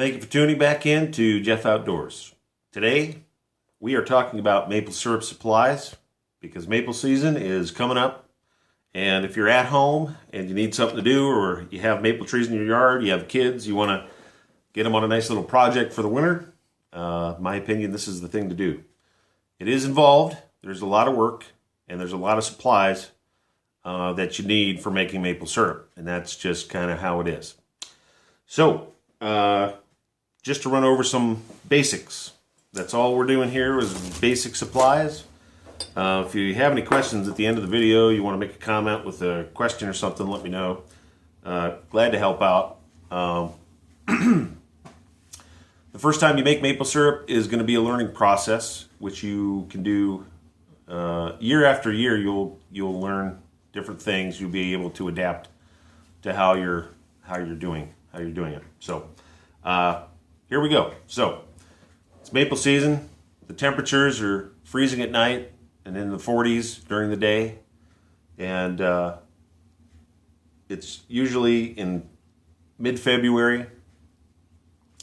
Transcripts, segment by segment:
Thank you for tuning back in to Jeff Outdoors. Today, we are talking about maple syrup supplies because maple season is coming up. And if you're at home and you need something to do, or you have maple trees in your yard, you have kids, you want to get them on a nice little project for the winter, my opinion, this is the thing to do. It is involved. There's a lot of work and there's a lot of supplies that you need for making maple syrup. And that's just kind of how it is. So, just to run over some basics. That's all we're doing here is basic supplies. If you have any questions at the end of the video, you want to make a comment with a question or something, let me know. Glad to help out. The first time you make maple syrup is going to be a learning process, which you can do year after year. You'll learn different things. You'll be able to adapt to how you're doing it. So here we go. So it's maple season. The temperatures are freezing at night and in the 40s during the day, and it's usually in mid-February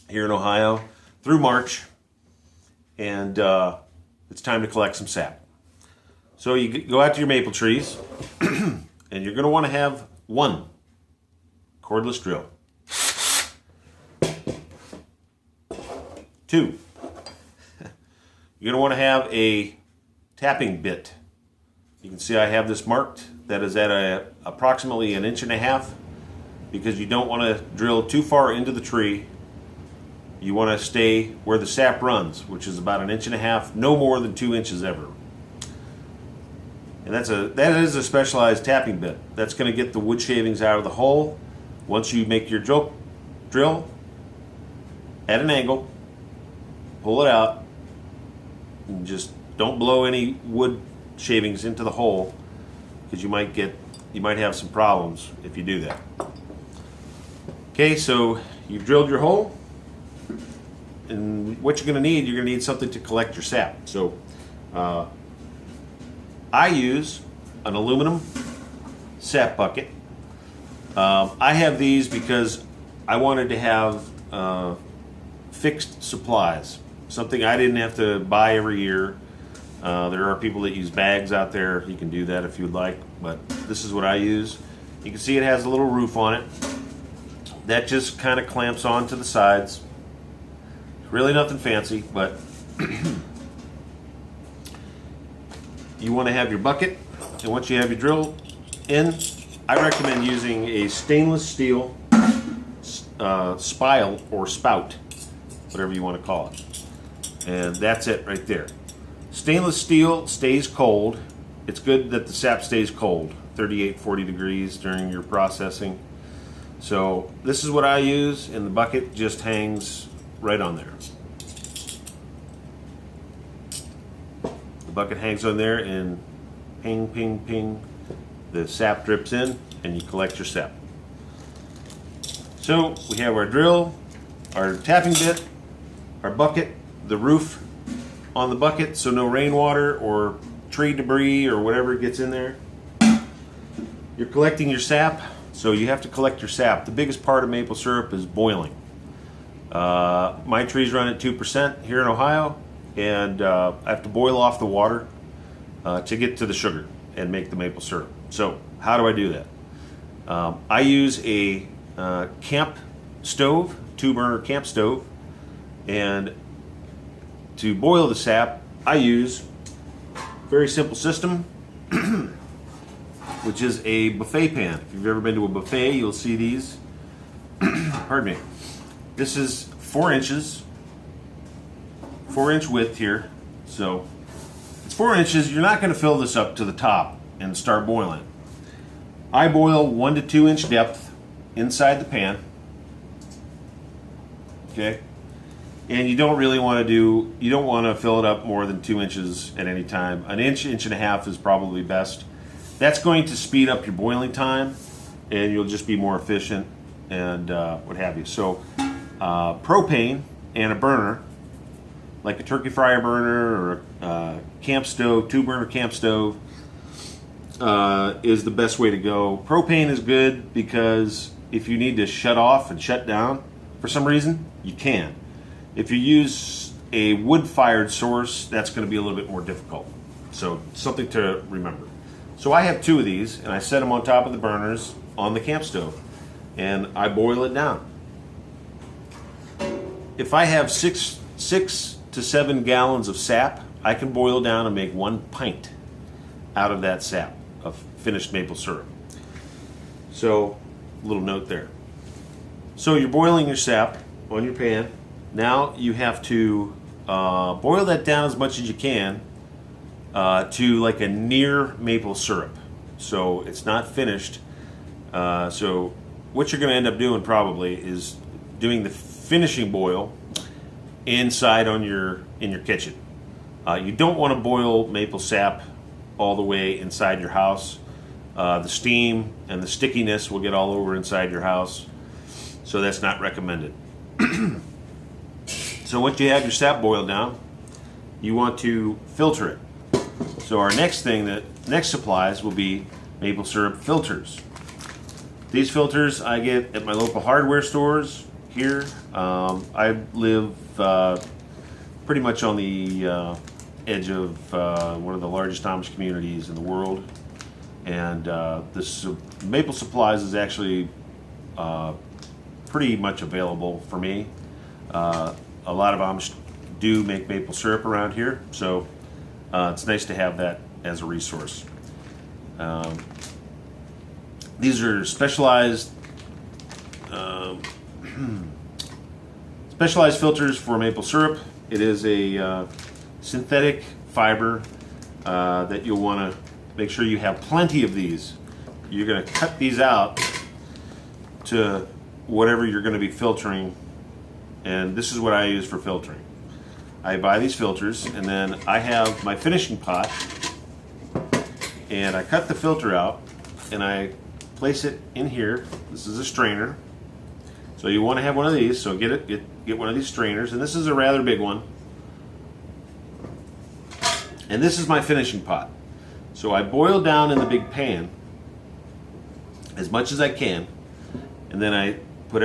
here in Ohio through March, and it's time to collect some sap. So you go out to your maple trees, and you're going to want to have one cordless drill. 2, you're going to want to have a tapping bit. You can see I have this marked. That is at approximately 1.5 inches, because you don't want to drill too far into the tree. You want to stay where the sap runs, which is about 1.5 inches, no more than 2 inches ever. And that is a specialized tapping bit. That's going to get the wood shavings out of the hole. Once you make your drill at an angle, pull it out, and just don't blow any wood shavings into the hole, because you might have some problems if you do that. Okay, so you've drilled your hole, and what you're going to need something to collect your sap. So I use an aluminum sap bucket. I have these because I wanted to have fixed supplies, something I didn't have to buy every year. There are people that use bags out there. You can do that if you'd like, but this is what I use. You can see it has a little roof on it. That just kind of clamps onto the sides. Really nothing fancy, but you want to have your bucket, and once you have your drill in, I recommend using a stainless steel spile or spout, whatever you want to call it. And that's it right there. Stainless steel stays cold. It's good that the sap stays cold, 38, 40 degrees during your processing. So this is what I use, and the bucket just hangs right on there. The bucket hangs on there, and ping, ping, ping, the sap drips in, and you collect your sap. So we have our drill, our tapping bit, our bucket, the roof on the bucket so no rainwater or tree debris or whatever gets in there. You're collecting your sap, so you have to collect your sap. The biggest part of maple syrup is boiling. My trees run at 2% here in Ohio, and I have to boil off the water to get to the sugar and make the maple syrup. So how do I do that? I use a camp stove, 2-burner camp stove, and to boil the sap, I use a very simple system, which is a buffet pan. If you've ever been to a buffet, you'll see these. Pardon me. This is 4 inches, 4-inch width here. So it's 4 inches. You're not going to fill this up to the top and start boiling. I boil 1 to 2 inch depth inside the pan. Okay. And you don't really want to fill it up more than 2 inches at any time. 1 inch, 1.5 inches is probably best. That's going to speed up your boiling time, and you'll just be more efficient and what have you. So propane and a burner, like a turkey fryer burner or a camp stove, 2-burner camp stove, is the best way to go. Propane is good because if you need to shut off and shut down, for some reason, you can. If you use a wood-fired source, that's going to be a little bit more difficult. So something to remember. So I have 2 of these, and I set them on top of the burners on the camp stove, and I boil it down. If I have 6 to 7 gallons of sap, I can boil down and make 1 pint out of that sap of finished maple syrup. So, a little note there. So you're boiling your sap on your pan. Now you have to boil that down as much as you can to like a near maple syrup. So it's not finished. So what you're going to end up doing probably is doing the finishing boil inside in your kitchen. You don't want to boil maple sap all the way inside your house. The steam and the stickiness will get all over inside your house, so that's not recommended. So once you have your sap boiled down, you want to filter it. So our next supplies will be maple syrup filters. These filters I get at my local hardware stores here. I live pretty much on the edge of one of the largest Amish communities in the world, and this Maple Supplies is actually pretty much available for me. A lot of Amish do make maple syrup around here, so it's nice to have that as a resource. These are specialized filters for maple syrup. It is a synthetic fiber that you'll want to make sure you have plenty of these. You're going to cut these out to whatever you're going to be filtering, and this is what I use for filtering. I buy these filters, and then I have my finishing pot, and I cut the filter out and I place it in here. This is a strainer, so you want to have one of these. So get one of these strainers, and this is a rather big one. And this is my finishing pot. So I boil down in the big pan as much as I can, and then I put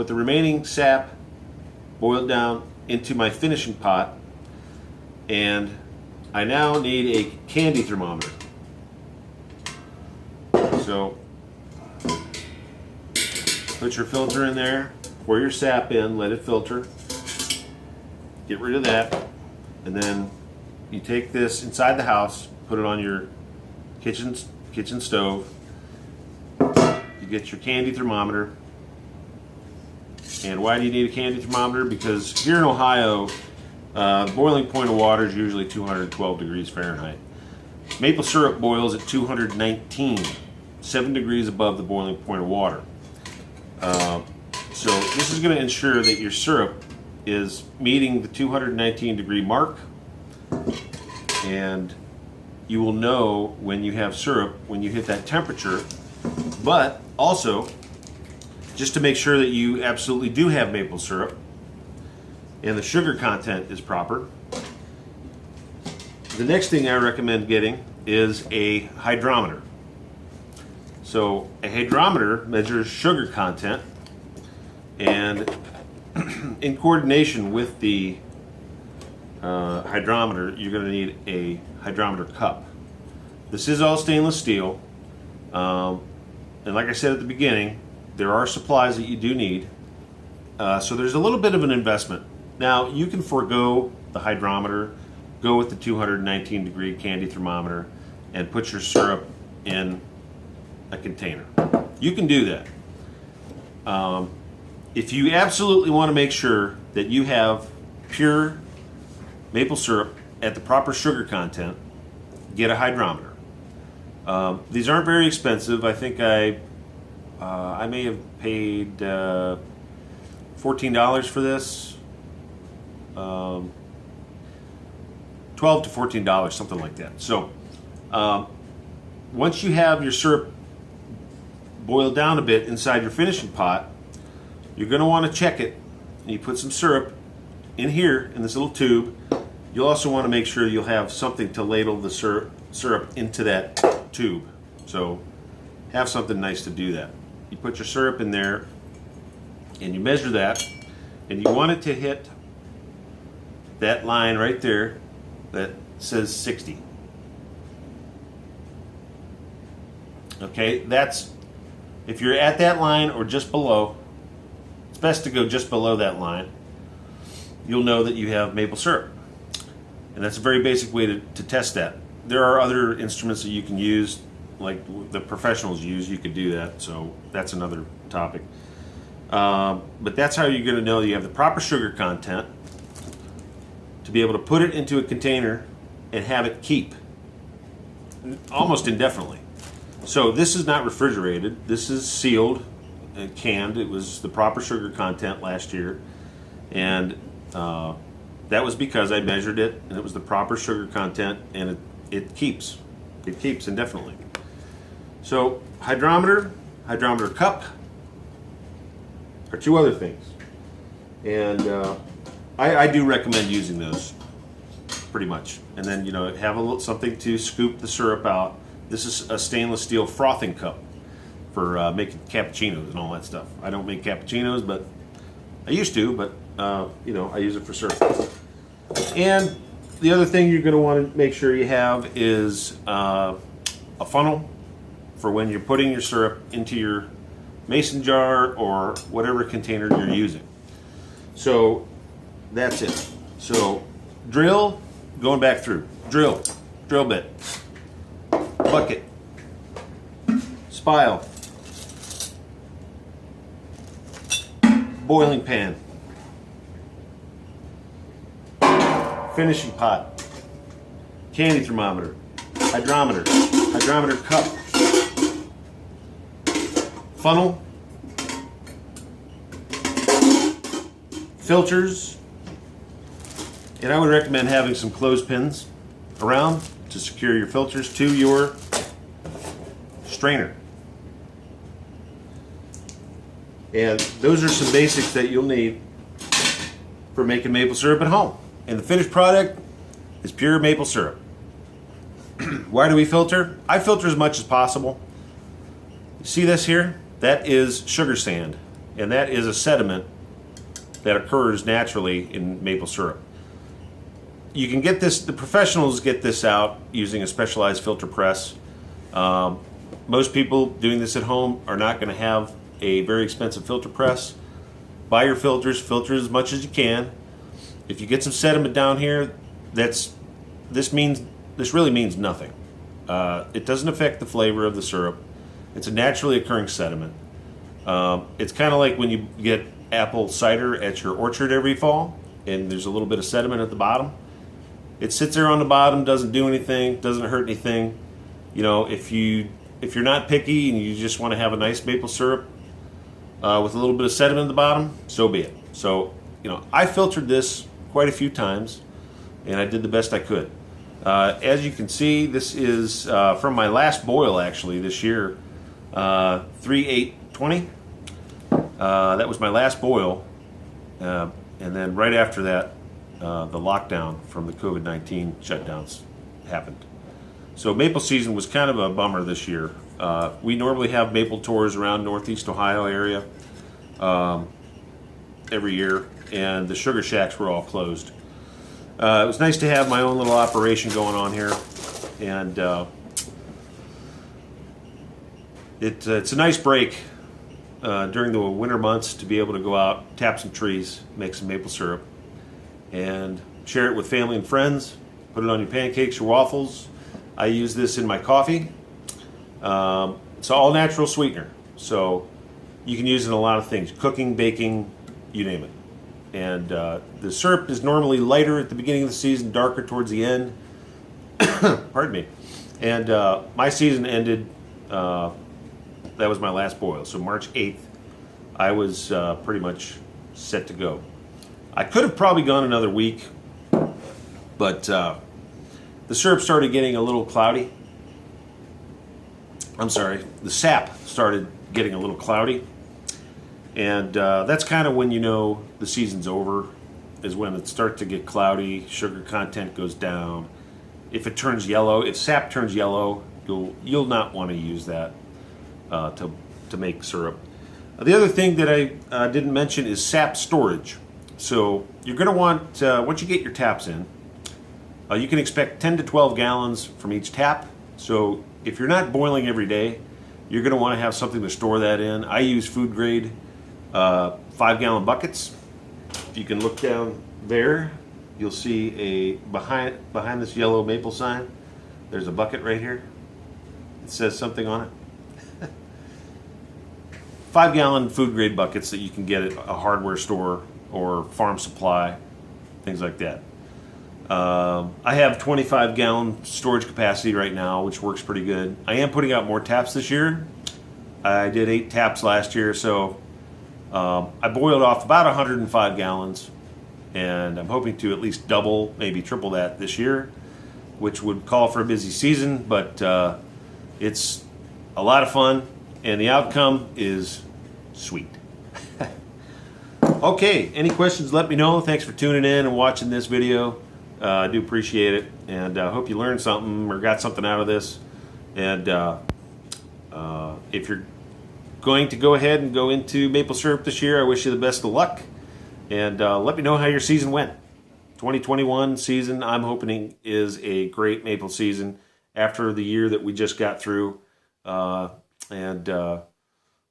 the remaining sap boiled down into my finishing pot, and I now need a candy thermometer. So put your filter in there, pour your sap in, let it filter, get rid of that, and then you take this inside the house, put it on your kitchen stove. You get your candy thermometer. And why do you need a candy thermometer? Because here in Ohio, the boiling point of water is usually 212 degrees Fahrenheit. Maple syrup boils at 219, 7 degrees above the boiling point of water. So this is going to ensure that your syrup is meeting the 219 degree mark, and you will know when you have syrup when you hit that temperature. But also, just to make sure that you absolutely do have maple syrup and the sugar content is proper, the next thing I recommend getting is a hydrometer. So a hydrometer measures sugar content, and in coordination with the hydrometer, you're going to need a hydrometer cup. This is all stainless steel, and like I said at the beginning, there are supplies that you do need, so there's a little bit of an investment. Now you can forego the hydrometer, go with the 219 degree candy thermometer, and put your syrup in a container. You can do that. If you absolutely want to make sure that you have pure maple syrup at the proper sugar content, get a hydrometer. These aren't very expensive. I think I may have paid $14 for this. $12 to $14, something like that. So once you have your syrup boiled down a bit inside your finishing pot, you're going to want to check it, and you put some syrup in here in this little tube. You'll also want to make sure you'll have something to ladle the syrup into that tube. So have something nice to do that. You put your syrup in there, and you measure that, and you want it to hit that line right there that says 60. Okay, that's, if you're at that line or just below, it's best to go just below that line. You'll know that you have maple syrup. And that's a very basic way to test that. There are other instruments that you can use, like the professionals use. You could do that, so that's another topic. But that's how you're going to know you have the proper sugar content to be able to put it into a container and have it keep almost indefinitely. So this is not refrigerated. This is sealed and canned. It was the proper sugar content last year, and that was because I measured it, and it was the proper sugar content, and it keeps indefinitely. So hydrometer cup are two other things, and I do recommend using those pretty much. And then have a little something to scoop the syrup out. This is a stainless steel frothing cup for making cappuccinos and all that stuff. I don't make cappuccinos, but I used to, but I use it for syrup. And the other thing you're going to want to make sure you have is a funnel for when you're putting your syrup into your mason jar or whatever container you're using. So that's it. So drill, going back through, drill bit, bucket, spile, boiling pan, finishing pot, candy thermometer, hydrometer cup, funnel, filters, and I would recommend having some clothespins around to secure your filters to your strainer. And those are some basics that you'll need for making maple syrup at home. And the finished product is pure maple syrup. Why do we filter? I filter as much as possible. You see this here? That is sugar sand, and that is a sediment that occurs naturally in maple syrup. You can get this, the professionals get this out using a specialized filter press. Most people doing this at home are not going to have a very expensive filter press. Buy your filters, filter as much as you can. If you get some sediment down here, this really means nothing. It doesn't affect the flavor of the syrup. It's a naturally occurring sediment. It's kind of like when you get apple cider at your orchard every fall, and there's a little bit of sediment at the bottom. It sits there on the bottom, doesn't do anything, doesn't hurt anything. If you're not picky and you just want to have a nice maple syrup with a little bit of sediment at the bottom, so be it. So, I filtered this quite a few times, and I did the best I could. As you can see, this is from my last boil actually this year, 3/8/20. That was my last boil, and then right after that, the lockdown from the COVID-19 shutdowns happened. So maple season was kind of a bummer this year. We normally have maple tours around Northeast Ohio area every year, and the sugar shacks were all closed. It was nice to have my own little operation going on here, and it's a nice break during the winter months to be able to go out, tap some trees, make some maple syrup, and share it with family and friends. Put it on your pancakes, your waffles. I use this in my coffee. It's all natural sweetener, so you can use it in a lot of things: cooking, baking, you name it. And the syrup is normally lighter at the beginning of the season, darker towards the end. Pardon me. And my season ended, that was my last boil. So March 8th, I was pretty much set to go. I could have probably gone another week, but the syrup started getting a little cloudy. I'm sorry, the sap started getting a little cloudy. And that's kind of when you know the season's over, is when it starts to get cloudy, sugar content goes down. If it turns yellow, if sap turns yellow, you'll not want to use that to make syrup. The other thing that I didn't mention is sap storage. So you're going to want, once you get your taps in, you can expect 10 to 12 gallons from each tap. So if you're not boiling every day, you're going to want to have something to store that in. I use food grade 5-gallon buckets. If you can look down there, you'll see a behind this yellow maple sign, there's a bucket right here. It says something on it. 5-gallon food grade buckets that you can get at a hardware store or farm supply, things like that. I have 25-gallon storage capacity right now, which works pretty good. I am putting out more taps this year. I did 8 taps last year, so I boiled off about 105 gallons, and I'm hoping to at least double, maybe triple that this year, which would call for a busy season, but it's a lot of fun, and the outcome is sweet. Okay, any questions, let me know. Thanks for tuning in and watching this video. I do appreciate it, and I hope you learned something or got something out of this. And if you're going to go ahead and go into maple syrup this year, I wish you the best of luck. And let me know how your season went. 2021 season, I'm hoping, is a great maple season after the year that we just got through. And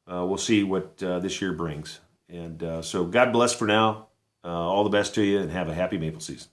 we'll see what this year brings. And so God bless for now. All the best to you, and have a happy maple season.